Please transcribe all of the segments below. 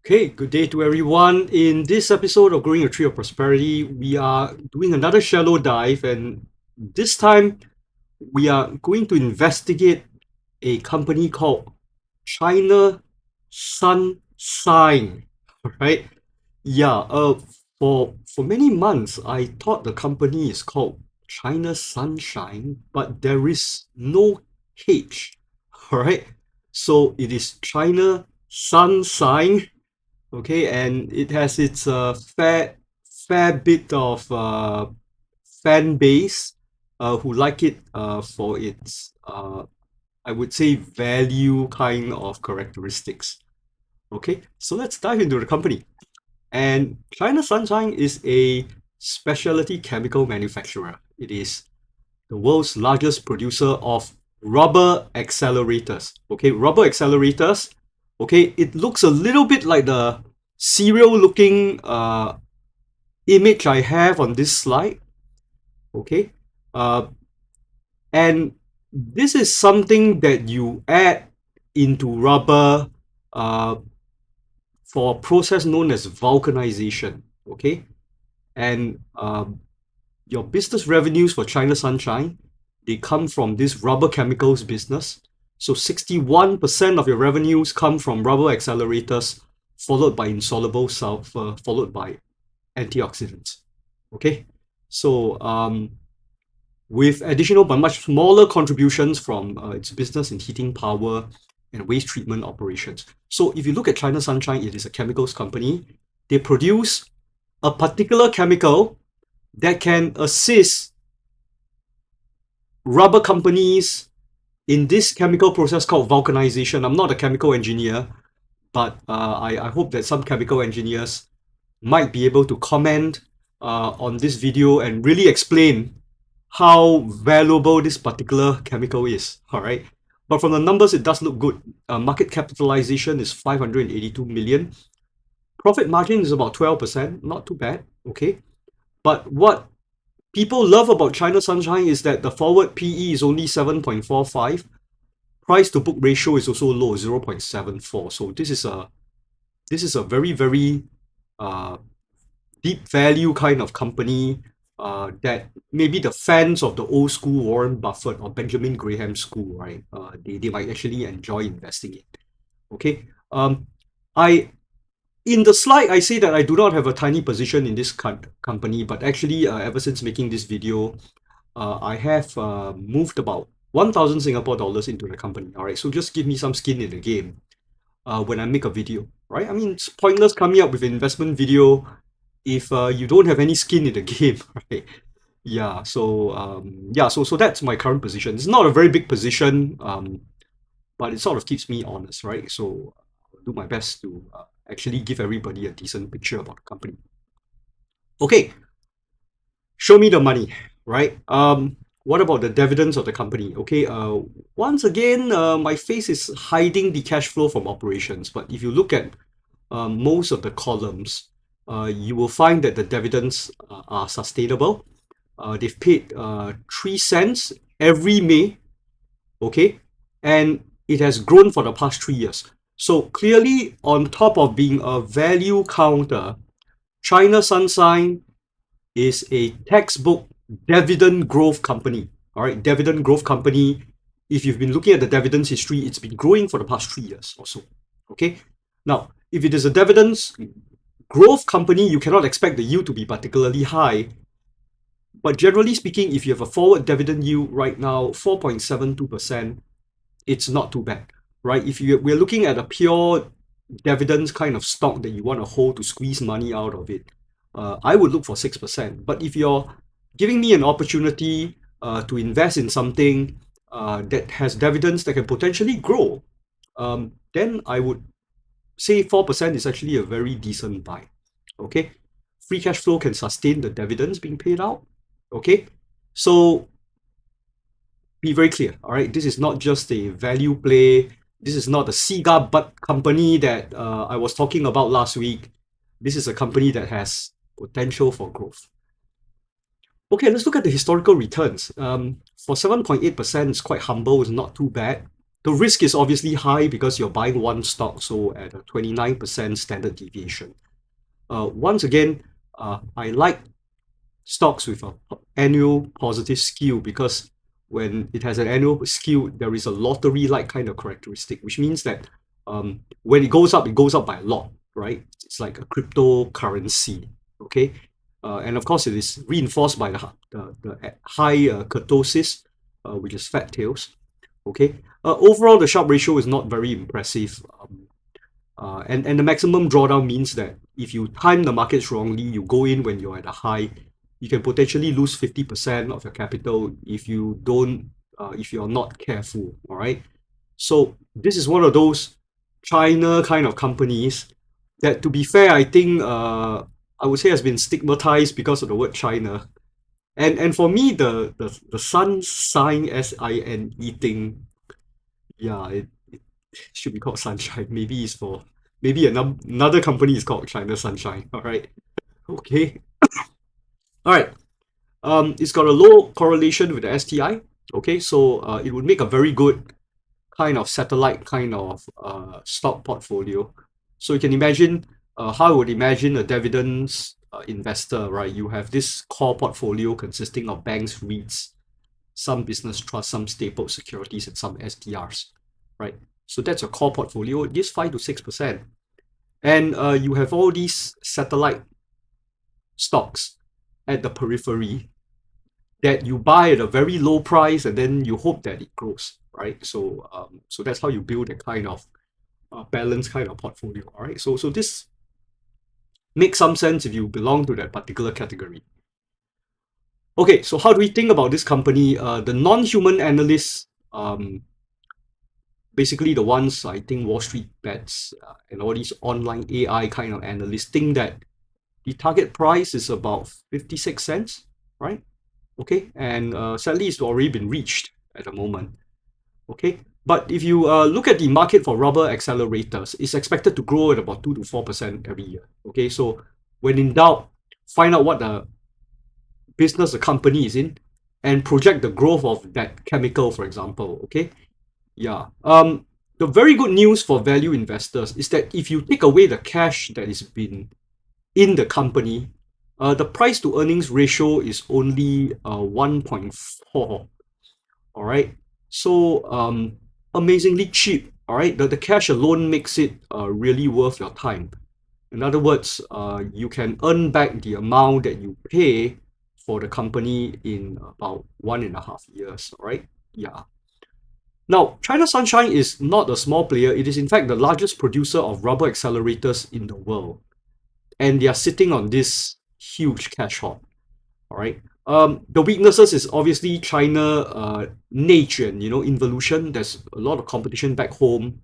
Okay, good day to everyone. In this episode of Growing a Tree of Prosperity, we are doing another shallow dive, and this time we are going to investigate a company called China Sunsine. Right? Yeah. For many months, I thought the company is called China Sunshine, but there is no H. All right. So it is China Sunsine. Okay, and it has its fair bit of fan base who like it for its I would say value kind of characteristics. Okay, so let's dive into the company. And China Sunshine is a specialty chemical manufacturer. It is the world's largest producer of rubber accelerators. Okay, rubber accelerators. Okay, it looks a little bit like the cereal looking image I have on this slide. Okay, uh, and this is something that you add into rubber uh, for a process known as vulcanization. Okay, and your business revenues for China Sunshine, they come from this rubber chemicals business. So 61% of your revenues come from rubber accelerators, followed by insoluble sulfur, followed by antioxidants. Okay, so with additional but much smaller contributions from its business in heating power and waste treatment operations. So if you look at China Sunshine, it is a chemicals company. They produce a particular chemical that can assist rubber companies in this chemical process called vulcanization. I'm not a chemical engineer, but I hope that some chemical engineers might be able to comment on this video and really explain how valuable this particular chemical is. All right. But from the numbers, it does look good. Market capitalization is 582 million. Profit margin is about 12%, not too bad. Okay. But what people love about China Sunshine is that the forward PE is only 7.45. Price to book ratio is also low, 0.74. So this is a very uh, deep value kind of company that maybe the fans of the old school Warren Buffett or Benjamin Graham school, right? They might actually enjoy investing in. Okay. I in the slide I say that I do not have a tiny position in this company, but actually ever since making this video, I have moved about 1,000 Singapore dollars into the company. All right, so just give me some skin in the game when I make a video, right? I mean, it's pointless coming up with an investment video if you don't have any skin in the game, right? So that's my current position. It's not a very big position, but it sort of keeps me honest, right? So I'll do my best to actually give everybody a decent picture about the company. Okay, show me the money, right? What about the dividends of the company? Okay, once again, my face is hiding the cash flow from operations, but if you look at most of the columns, you will find that the dividends are sustainable. They've paid 3 cents every May, okay, and it has grown for the past 3 years. So clearly, on top of being a value counter, China Sunshine is a textbook dividend growth company. All right, dividend growth company. If you've been looking at the dividends history, it's been growing for the past 3 years or so. Okay, now if it is a dividends growth company, you cannot expect the yield to be particularly high. But generally speaking, if you have a forward dividend yield right now, 4.72%, it's not too bad, right? If we're looking at a pure dividends kind of stock that you want to hold to squeeze money out of it, I would look for 6%. But if you're giving me an opportunity to invest in something that has dividends that can potentially grow, then I would say 4% is actually a very decent buy. Okay, free cash flow can sustain the dividends being paid out. Okay, so be very clear. All right, this is not just a value play. This is not the cigar butt company that I was talking about last week. This is a company that has potential for growth. Okay, let's look at the historical returns. For 7.8%, it's quite humble. It's not too bad. The risk is obviously high because you're buying one stock, so at a 29% standard deviation. Once again, I like stocks with an annual positive skew because when it has an annual skew, there is a lottery-like kind of characteristic, which means that when it goes up by a lot, right? It's like a cryptocurrency, okay? And of course, it is reinforced by the high kurtosis, which is fat tails, okay? Overall, the Sharpe ratio is not very impressive. And the maximum drawdown means that if you time the markets wrongly, you go in when you're at a high, you can potentially lose 50% of your capital if you don't, if you're not careful. All right. So this is one of those China kind of companies that, to be fair, I think I would say has been stigmatized because of the word China. And for me, the sun sign SINE thing, yeah, it should be called Sunshine. Maybe it's for maybe another company is called China Sunshine. All right. Okay. All right. It's got a low correlation with the STI. Okay, so it would make a very good kind of satellite kind of stock portfolio. So you can imagine how I would imagine a dividends investor, right? You have this core portfolio consisting of banks, REITs, some business trusts, some staple securities, and some SDRs, right? So that's your core portfolio. It gives 5 to 6%. And you have all these satellite stocks at the periphery that you buy at a very low price and then you hope that it grows, right? So that's how you build a kind of balanced kind of portfolio, all right? So this makes some sense if you belong to that particular category. Okay, so how do we think about this company? The non-human analysts, basically the ones I think Wall Street bets and all these online AI kind of analysts think that the target price is about 56 cents, right? Okay, and sadly it's already been reached at the moment. Okay, but if you look at the market for rubber accelerators, it's expected to grow at about 2 to 4% every year. Okay, so when in doubt, find out what the business the company is in and project the growth of that chemical, for example. Okay, yeah. The very good news for value investors is that if you take away the cash that is been in the company, the price to earnings ratio is only 1.4. All right. So amazingly cheap. All right. The cash alone makes it really worth your time. In other words, you can earn back the amount that you pay for the company in about 1.5 years. All right. Yeah. Now, China Sunshine is not a small player. It is in fact the largest producer of rubber accelerators in the world. And they are sitting on this huge cash hoard. All right. The weaknesses is obviously China nature, involution. There's a lot of competition back home,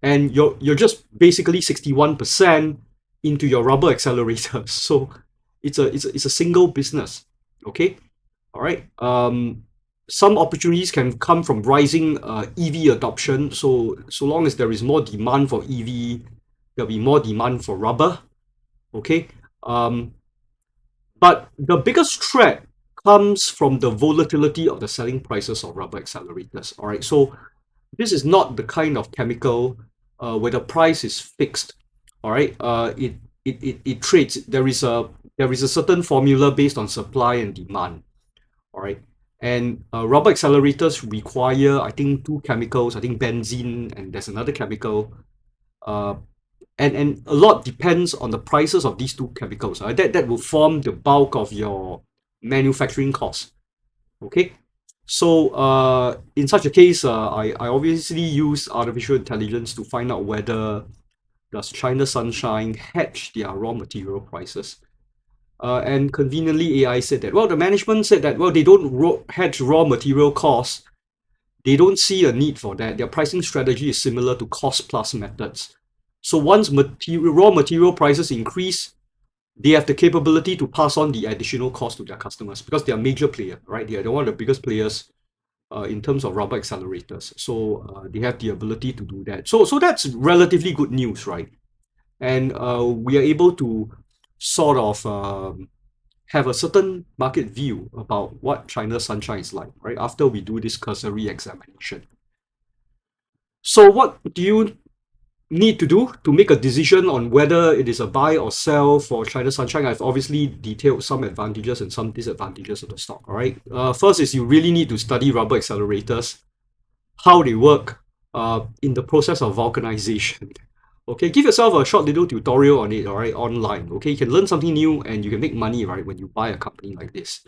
and you're just basically 61% into your rubber accelerators. So it's a single business. Okay. All right. Some opportunities can come from rising EV adoption. So long as there is more demand for EV, there'll be more demand for rubber. Okay. But the biggest threat comes from the volatility of the selling prices of rubber accelerators. All right, so this is not the kind of chemical where the price is fixed. All right, it trades. There is a certain formula based on supply and demand. All right, and rubber accelerators require, I think, two chemicals. I think benzene and there's another chemical. Uh, and a lot depends on the prices of these two chemicals. That will form the bulk of your manufacturing costs. Okay, so in such a case, I obviously use artificial intelligence to find out whether does China Sunshine hedge their raw material prices. And conveniently, AI said that, well, the management said that, well, they don't hedge raw material costs. They don't see a need for that. Their pricing strategy is similar to cost plus methods. So once raw material prices increase, they have the capability to pass on the additional cost to their customers because they are major player, right? They are one of the biggest players in terms of rubber accelerators. So they have the ability to do that. So that's relatively good news, right? And we are able to sort of have a certain market view about what China Sunshine is like, right? After we do this cursory examination. So what do you need to do to make a decision on whether it is a buy or sell for China Sunshine? I've obviously detailed some advantages and some disadvantages of the stock. All right. First is you really need to study rubber accelerators, how they work in the process of vulcanization. Okay, give yourself a short little tutorial on it, all right, online. Okay, you can learn something new and you can make money, right, when you buy a company like this.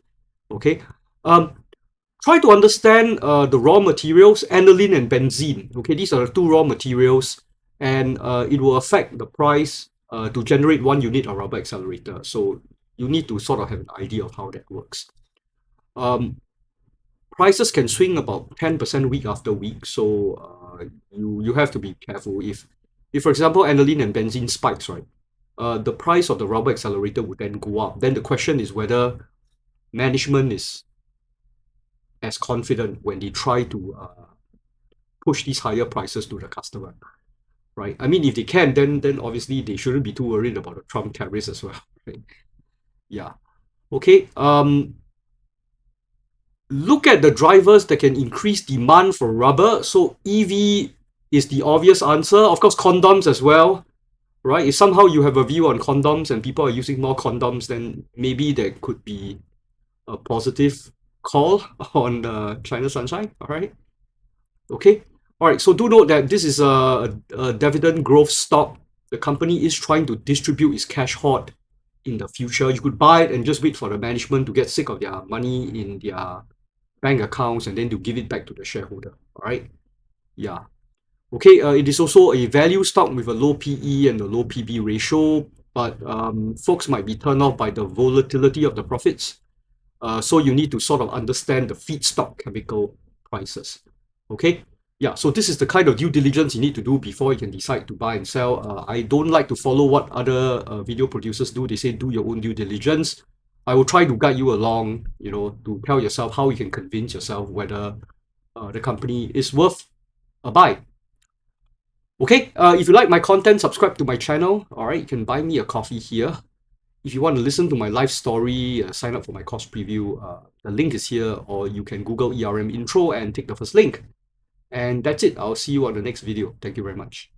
Okay, um, try to understand the raw materials, aniline and benzene. Okay, these are the two raw materials, and it will affect the price to generate one unit of rubber accelerator. So you need to sort of have an idea of how that works. Um, Prices can swing about 10% week after week, so you have to be careful. If for example aniline and benzene spikes, right, the price of the rubber accelerator would then go up. Then the question is whether management is as confident when they try to push these higher prices to the customer, right? I mean, if they can, then obviously they shouldn't be too worried about the Trump tariffs as well, right? Yeah. Okay. Look at the drivers that can increase demand for rubber. So EV is the obvious answer. Of course, condoms as well, right? If somehow you have a view on condoms and people are using more condoms, then maybe there could be a positive call on China Sunshine. All right. Okay. All right. So do note that this is a dividend growth stock. The company is trying to distribute its cash hoard in the future. You could buy it and just wait for the management to get sick of their money in their bank accounts and then to give it back to the shareholder. All right. Yeah. Okay. It is also a value stock with a low PE and a low PB ratio, but folks might be turned off by the volatility of the profits. So you need to sort of understand the feedstock chemical prices. Okay. Yeah, so this is the kind of due diligence you need to do before you can decide to buy and sell. I don't like to follow what other video producers do. They say do your own due diligence. I will try to guide you along, to tell yourself how you can convince yourself whether the company is worth a buy. Okay, if you like my content, subscribe to my channel. All right, you can buy me a coffee here. If you want to listen to my life story, sign up for my course preview. The link is here, or you can Google ERM intro and take the first link. And that's it. I'll see you on the next video. Thank you very much.